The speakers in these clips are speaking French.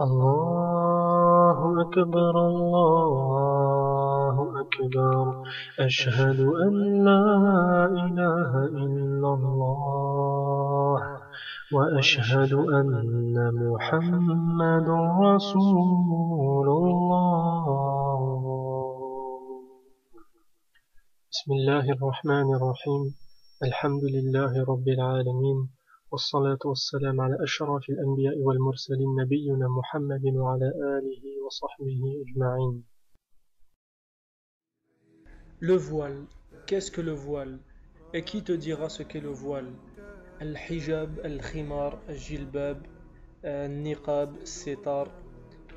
الله أكبر الله أكبر أشهد أن لا إله إلا الله وأشهد أن محمد رسول الله بسم الله الرحمن الرحيم الحمد لله رب العالمين والصلاة والسلام على أشرف الأنبياء والمرسلين نبينا محمد وعلى آله وصحبه أجمعين. Le voile. Qu'est-ce que le voile? Et qui te dira ce qu'est le voile? Al-hijab, al-khimar, al-jilbab, al-niqab, sitar.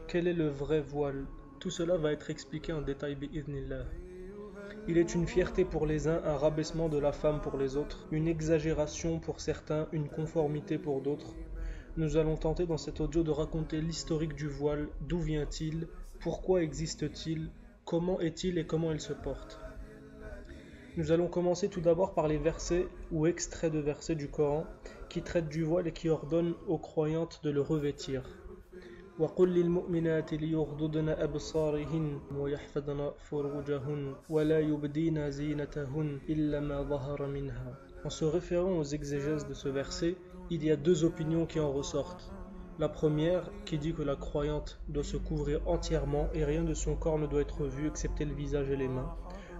Quel est le vrai voile? Tout cela va être expliqué en détail bi'idhnillah. Il est une fierté pour les uns, un rabaissement de la femme pour les autres, une exagération pour certains, une conformité pour d'autres. Nous allons tenter dans cet audio de raconter l'historique du voile, d'où vient-il, pourquoi existe-t-il, comment est-il et comment il se porte. Nous allons commencer tout d'abord par les versets ou extraits de versets du Coran qui traitent du voile et qui ordonnent aux croyantes de le revêtir. وَقُلْ لِلْمُؤْمِنَاتِ لِيُغْضُضْنَ أَبْصَارِهِنَّ وَيَحْفَظْنَ فُرُوجَهُنَّ وَلَا يُبْدِينَ زِينَتَهُنَّ إِلَّا مَا ظَهَرَ مِنْهَا. En se référant aux exégèses de ce verset, il y a deux opinions qui en ressortent. La première, qui dit que la croyante doit se couvrir entièrement et rien de son corps ne doit être vu excepté le visage et les mains.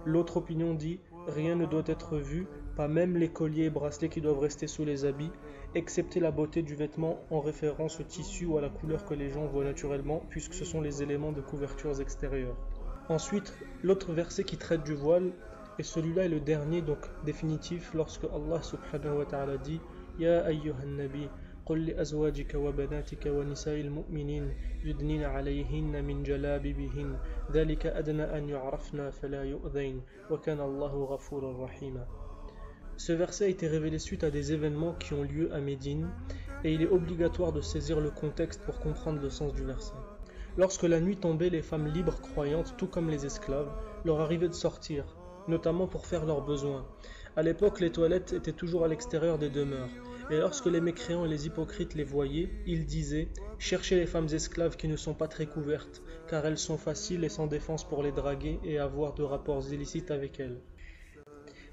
L'autre opinion dit rien ne doit être vu, pas même les colliers et bracelets qui doivent rester sous les habits, excepté la beauté du vêtement en référence au tissu ou à la couleur que les gens voient naturellement, puisque ce sont les éléments de couvertures extérieures. Ensuite, l'autre verset qui traite du voile, et celui-là est le dernier, donc définitif, lorsque Allah subhanahu wa ta'ala dit Ya ayyuhan nabi, قل لأزواجك وبناتك ونساء المؤمنين يدنين عليهن من جلابيبهن ذلك أدنى أن يعرفن فلا يؤذين وكان الله غفورا رحيما. Ce verset a été révélé suite à des événements qui ont lieu à Médine et il est obligatoire de saisir le contexte pour comprendre le sens du verset. Lorsque la nuit tombait, les femmes libres croyantes, tout comme les esclaves, leur arrivait de sortir, notamment pour faire leurs besoins. À l'époque, les toilettes étaient toujours à l'extérieur des demeures. Et lorsque les mécréants et les hypocrites les voyaient, ils disaient « Cherchez les femmes esclaves qui ne sont pas très couvertes, car elles sont faciles et sans défense pour les draguer et avoir de rapports illicites avec elles. »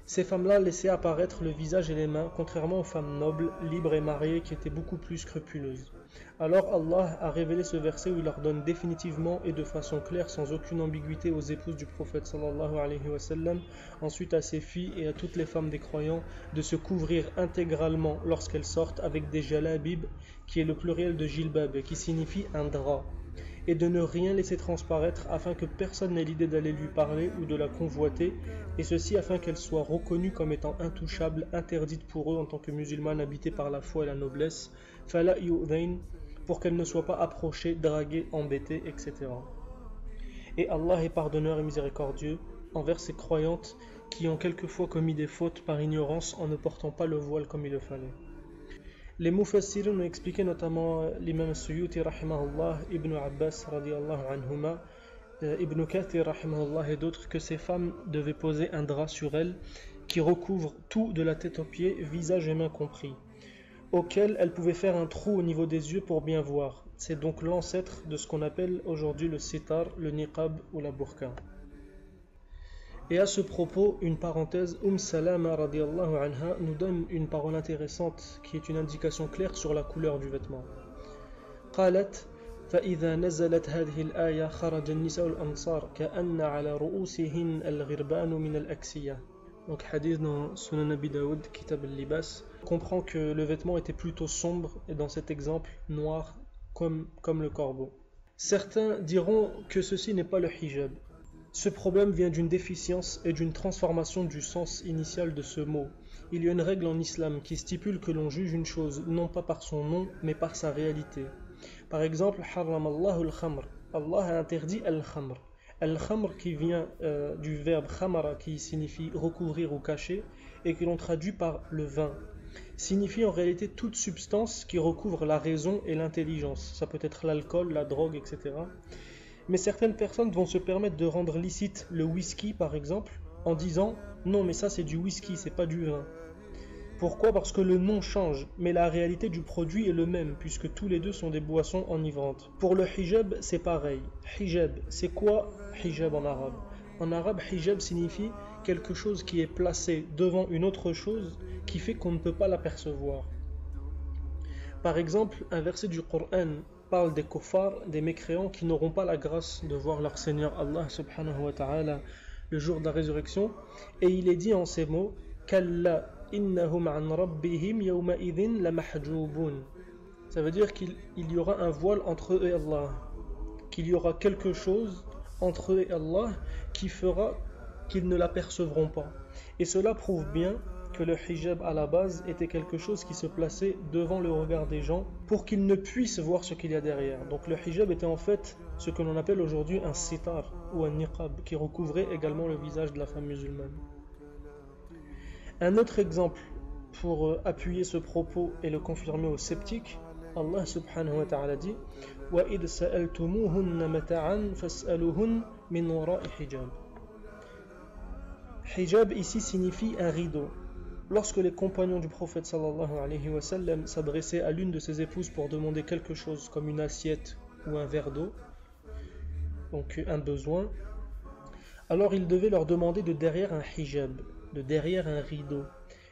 Ces femmes-là laissaient apparaître le visage et les mains, contrairement aux femmes nobles, libres et mariées qui étaient beaucoup plus scrupuleuses. Alors Allah a révélé ce verset où il ordonne définitivement et de façon claire, sans aucune ambiguïté aux épouses du prophète sallallahu alayhi wa sallam, ensuite à ses filles et à toutes les femmes des croyants, de se couvrir intégralement lorsqu'elles sortent avec des jalabib, qui est le pluriel de jilbab, qui signifie un drap, et de ne rien laisser transparaître afin que personne n'ait l'idée d'aller lui parler ou de la convoiter, et ceci afin qu'elle soit reconnue comme étant intouchable, interdite pour eux en tant que musulmanes habités par la foi et la noblesse, fala yu'dain, pour qu'elle ne soit pas approchée, draguée, embêtée, etc. Et Allah est pardonneur et miséricordieux envers ces croyantes qui ont quelquefois commis des fautes par ignorance en ne portant pas le voile comme il le fallait. Les Mufassirin ont expliqué, notamment l'imam Suyuti rahimahullah, Ibn Abbas radiallahu anhuma, Ibn Kathir rahimahullah et d'autres, que ces femmes devaient poser un drap sur elles qui recouvre tout de la tête aux pieds, visage et mains compris, auquel elles pouvaient faire un trou au niveau des yeux pour bien voir. C'est donc l'ancêtre de ce qu'on appelle aujourd'hui le sitar, le niqab ou la burqa. Et à ce propos, une parenthèse, Salama radiallahu anha nous donne une parole intéressante qui est une indication claire sur la couleur du vêtement. قالت فإذا نزلت هذه الآية خرج النساء الأنصار كأن على رؤوسهن الغربان من الأكسية. Donc hadith dans Sunan Abi Daoud, Kitab al-Libas, comprend que le vêtement était plutôt sombre et dans cet exemple noir comme le corbeau. Certains diront que ceci n'est pas le hijab. Ce problème vient d'une déficience et d'une transformation du sens initial de ce mot. Il y a une règle en islam qui stipule que l'on juge une chose non pas par son nom mais par sa réalité. Par exemple, harram Allahu al-khamr. Allah a interdit al-khamr. Al-khamr qui vient du verbe khamara qui signifie recouvrir ou cacher et que l'on traduit par le vin, signifie en réalité toute substance qui recouvre la raison et l'intelligence. Ça peut être l'alcool, la drogue, etc. Mais certaines personnes vont se permettre de rendre licite le whisky par exemple en disant non mais ça c'est du whisky, c'est pas du vin. Pourquoi? Parce que le nom change, mais la réalité du produit est le même, puisque tous les deux sont des boissons enivrantes. Pour le hijab, c'est pareil. Hijab, c'est quoi hijab en arabe? En arabe, hijab signifie quelque chose qui est placé devant une autre chose qui fait qu'on ne peut pas l'apercevoir. Par exemple, un verset du Coran parle des kuffars, des mécréants qui n'auront pas la grâce de voir leur Seigneur Allah subhanahu wa ta'ala le jour de la résurrection, et il est dit en ces mots: Kalla innahum an rabbihim yawma idhin la mahjoubun. Ça veut dire qu'il y aura un voile entre eux et Allah, qu'il y aura quelque chose entre eux et Allah qui fera qu'ils ne l'apercevront pas. Et cela prouve bien que le hijab à la base était quelque chose qui se plaçait devant le regard des gens pour qu'ils ne puissent voir ce qu'il y a derrière. Donc le hijab était en fait ce que l'on appelle aujourd'hui un sitar ou un niqab qui recouvrait également le visage de la femme musulmane. Un autre exemple pour appuyer ce propos et le confirmer aux sceptiques, Allah subhanahu wa ta'ala dit: وَإِذْ سَأَلْتُمُوهُنَّ مَتَاعًا فَاسْأَلُوهُنَّ مِنْ وَرَاءِ حِجَابٍ. Hijab ici signifie un rideau. Lorsque les compagnons du prophète sallallahu alayhi wa sallam s'adressaient à l'une de ses épouses pour demander quelque chose comme une assiette ou un verre d'eau, donc un besoin, alors ils devaient leur demander de derrière un hijab, de derrière un rideau.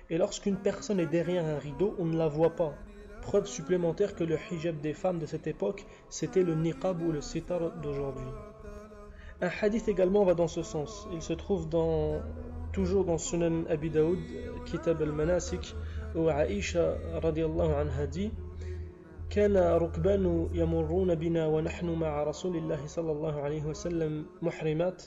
Et lorsqu'une personne est derrière un rideau, on ne la voit pas. Preuve supplémentaire que le hijab des femmes de cette époque, c'était le niqab ou le sitar d'aujourd'hui. Un hadith également va dans ce sens. Il se trouve toujours dans Sunan Abi Daoud, Kitab al-Manasik, où Aïcha radiyallahu anha dit: كان ركبان يمرون بنا ونحن مع رسول الله صلى الله عليه وسلم محرمات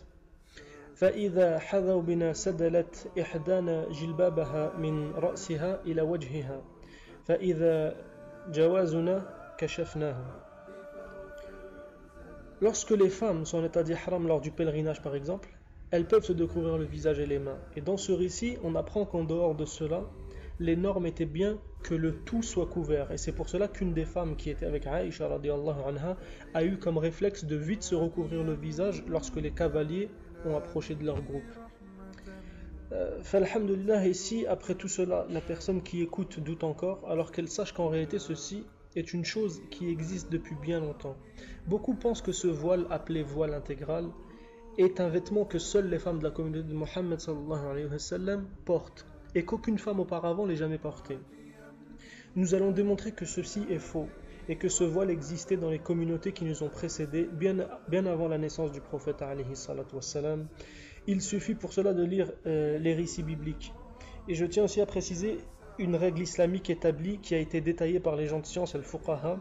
فإذا حذوا بنا سدلت إحدانا جلبابها من رأسها إلى وجهها فإذا جوازنا كشفناه. Lorsque les femmes sont en état d'ihram lors du pèlerinage par exemple, elles peuvent se découvrir le visage et les mains. Et dans ce récit, on apprend qu'en dehors de cela, les normes étaient bien que le tout soit couvert. Et c'est pour cela qu'une des femmes qui était avec Aïcha radiyallahu anha a eu comme réflexe de vite se recouvrir le visage lorsque les cavaliers ont approché de leur groupe. Alhamdulillah, ici, après tout cela, la personne qui écoute doute encore, alors qu'elle sache qu'en réalité ceci est une chose qui existe depuis bien longtemps. Beaucoup pensent que ce voile, appelé voile intégral, est un vêtement que seules les femmes de la communauté de Mohammed sallallahu alayhi wa sallam portent, et qu'aucune femme auparavant l'ait jamais porté. Nous allons démontrer que ceci est faux, et que ce voile existait dans les communautés qui nous ont précédés, bien avant la naissance du prophète alayhi salatu wassalam. Il suffit pour cela de lire les récits bibliques. Et je tiens aussi à préciser une règle islamique établie qui a été détaillée par les gens de science, al-fuqaha,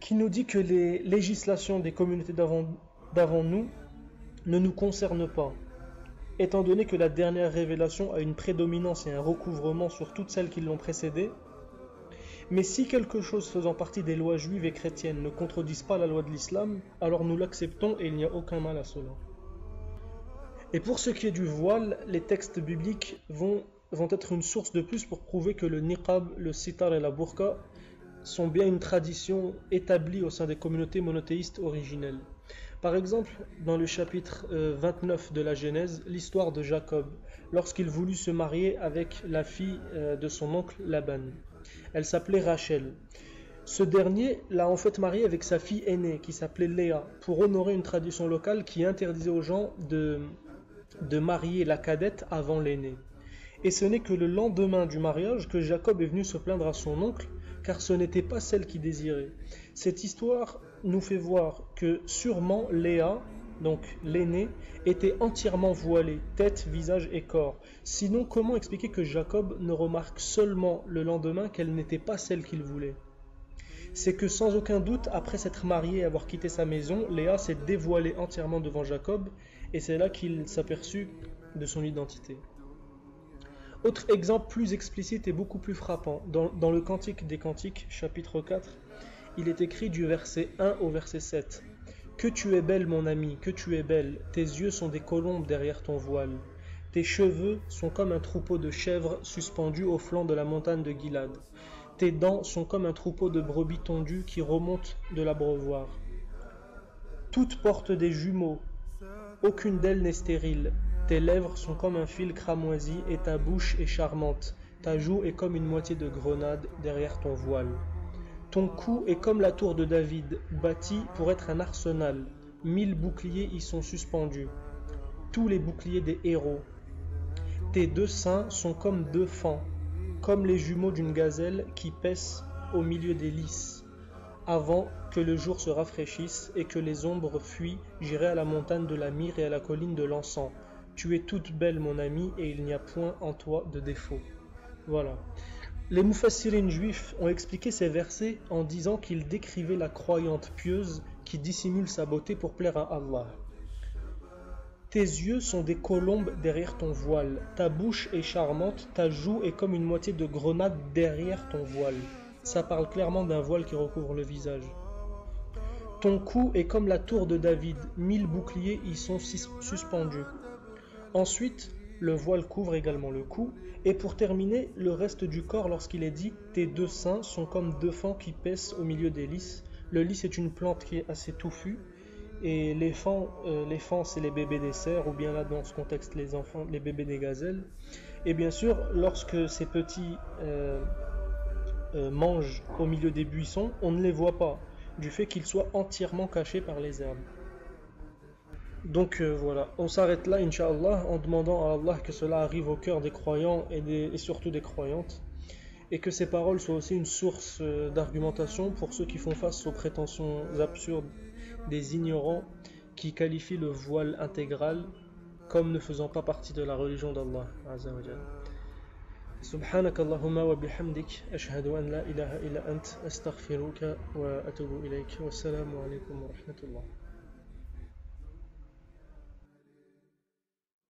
qui nous dit que les législations des communautés d'avant nous ne nous concernent pas, étant donné que la dernière révélation a une prédominance et un recouvrement sur toutes celles qui l'ont précédée. Mais si quelque chose faisant partie des lois juives et chrétiennes ne contredisent pas la loi de l'islam, alors nous l'acceptons et il n'y a aucun mal à cela. Et pour ce qui est du voile, les textes bibliques vont être une source de plus pour prouver que le niqab, le sitar et la burqa sont bien une tradition établie au sein des communautés monothéistes originelles. Par exemple, dans le chapitre 29 de la Genèse, l'histoire de Jacob, lorsqu'il voulut se marier avec la fille de son oncle Laban. Elle s'appelait Rachel. Ce dernier l'a en fait mariée avec sa fille aînée, qui s'appelait Léa, pour honorer une tradition locale qui interdisait aux gens de marier la cadette avant l'aînée. Et ce n'est que le lendemain du mariage que Jacob est venu se plaindre à son oncle, car ce n'était pas celle qu'il désirait. Cette histoire nous fait voir que sûrement Léa, donc l'aînée, était entièrement voilée, tête, visage et corps. Sinon, comment expliquer que Jacob ne remarque seulement le lendemain qu'elle n'était pas celle qu'il voulait? C'est que sans aucun doute, après s'être mariée et avoir quitté sa maison, Léa s'est dévoilée entièrement devant Jacob, et c'est là qu'il s'aperçut de son identité. Autre exemple plus explicite et beaucoup plus frappant, dans le Cantique des Cantiques, chapitre 4, il est écrit du verset 1 au verset 7. « Que tu es belle mon ami, que tu es belle, tes yeux sont des colombes derrière ton voile. Tes cheveux sont comme un troupeau de chèvres suspendus au flanc de la montagne de Gilad. Tes dents sont comme un troupeau de brebis tondues qui remontent de l'abreuvoir. Toutes portent des jumeaux, aucune d'elles n'est stérile. Tes lèvres sont comme un fil cramoisi et ta bouche est charmante. ta joue est comme une moitié de grenade derrière ton voile. Ton cou est comme la tour de David, bâtie pour être un arsenal. 1000 boucliers y sont suspendus, tous les boucliers des héros. Tes deux seins sont comme deux fans, comme les jumeaux d'une gazelle qui paissent au milieu des lys. Avant que le jour se rafraîchisse et que les ombres fuient, j'irai à la montagne de la myrrhe et à la colline de l'encens. Tu es toute belle, mon ami, et il n'y a point en toi de défaut. Voilà. Les mufassirines juifs ont expliqué ces versets en disant qu'ils décrivaient la croyante pieuse qui dissimule sa beauté pour plaire à Allah. Tes yeux sont des colombes derrière ton voile, ta bouche est charmante, ta joue est comme une moitié de grenade derrière ton voile. Ça parle clairement d'un voile qui recouvre le visage. Ton cou est comme la tour de David, 1000 boucliers y sont suspendus. Ensuite, le voile couvre également le cou, et pour terminer, le reste du corps lorsqu'il est dit « tes deux seins sont comme deux fans qui paissent au milieu des lys ». Le lys est une plante qui est assez touffue, et les fans c'est les bébés des cerfs, ou bien là dans ce contexte les enfants, les bébés des gazelles. Et bien sûr, lorsque ces petits mangent au milieu des buissons, on ne les voit pas, du fait qu'ils soient entièrement cachés par les herbes. Donc voilà, on s'arrête là, Inch'Allah, en demandant à Allah que cela arrive au cœur des croyants et surtout des croyantes, et que ces paroles soient aussi une source d'argumentation pour ceux qui font face aux prétentions absurdes des ignorants qui qualifient le voile intégral comme ne faisant pas partie de la religion d'Allah Azza wa Jalla. سبحانك اللهم وبحمدك أشهد أن لا إله إلا أنت أستغفرك وأتوب إليك والسلام عليكم ورحمة الله